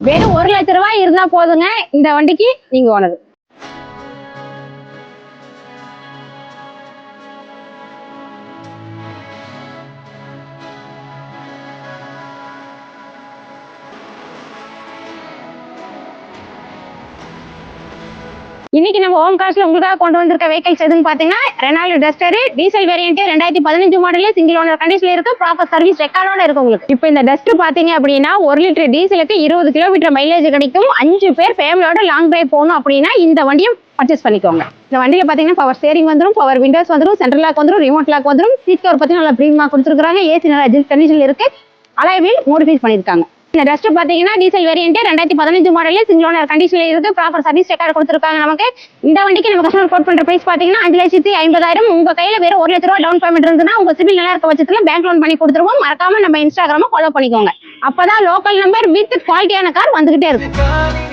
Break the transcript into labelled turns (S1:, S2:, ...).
S1: வெறும் 1,00,000 ரூபாய் இருந்தா போதுங்க இந்த வண்டிக்கு நீங்க ஓனர். இன்னைக்கு நம்ம ஹோம் காஸ்ட்ல உங்களுக்காக கொண்டு வந்திருக்க வெஹிக்கிள்ஸ் எதுன்னு பாத்தீங்கன்னா Renault Duster diesel variant 2015 model single owner கண்டிஷன்ல இருக்கு. ப்ராப்பர் சர்வீஸ் ரெக்கார்டோட இருக்கு உங்களுக்கு. இப்போ இந்த டஸ்டர் பாத்தீங்க அப்படின்னா 1 லிட்டர் டீசலுக்கு 20 கிலோமீட்டர் மைலேஜ் கிடைக்கும். 5 பேர் ஃபேமிலியோட லாங் டிரைவ் போகணும் அப்படின்னா இந்த வண்டியை பர்ச்சேஸ் பண்ணிக்கோங்க. இந்த வண்டியில பாத்தீங்கன்னா பவர் ஸ்டேரிங் வந்துடும், பவர் விண்டோஸ் வந்துடும், சென்ட்ரல் லாக் வந்துடும், ரிமோட் லாக் வந்துடும். சீட் கவர் பத்தி நல்லா பிரீமா கொடுத்துருக்காங்க. ஏசி நல்லா அட்ஜஸ்ட் கண்டிஷன்ல இருக்கு. அலாய் வீல் மோடிஃபை பண்ணிருக்காங்க. இந்த டஸ்டர் பாத்தீங்கன்னா diesel variant 2015 model single owner கண்டிஷன்ல இருக்கு. ப்ராப்பர் சர்வீஸ் ரெக்கார்ட் கொடுத்துருக்காங்க நமக்கு. இந்த வண்டிக்கு நம்ம கஸ்டமர் கோட் பண்ற பிரைஸ் பாத்தீங்கன்னா 5,50,000. உங்க கையில வேற 1,00,000 ரூபாய் டவுன் பேமெண்ட் இருந்ததுன்னா உங்க சிபில் நல்லா இருக்க பட்சத்துல பேங்க் லோன் பண்ணி கொடுத்துருவோம். மறக்காம நம்ம இன்ஸ்டாகிராம ஃபாலோ பண்ணிக்கோங்க. அப்பதான் லோக்கல் நம்பர் வித் குவாலிட்டியான கார் வந்துகிட்டே இருக்கும்.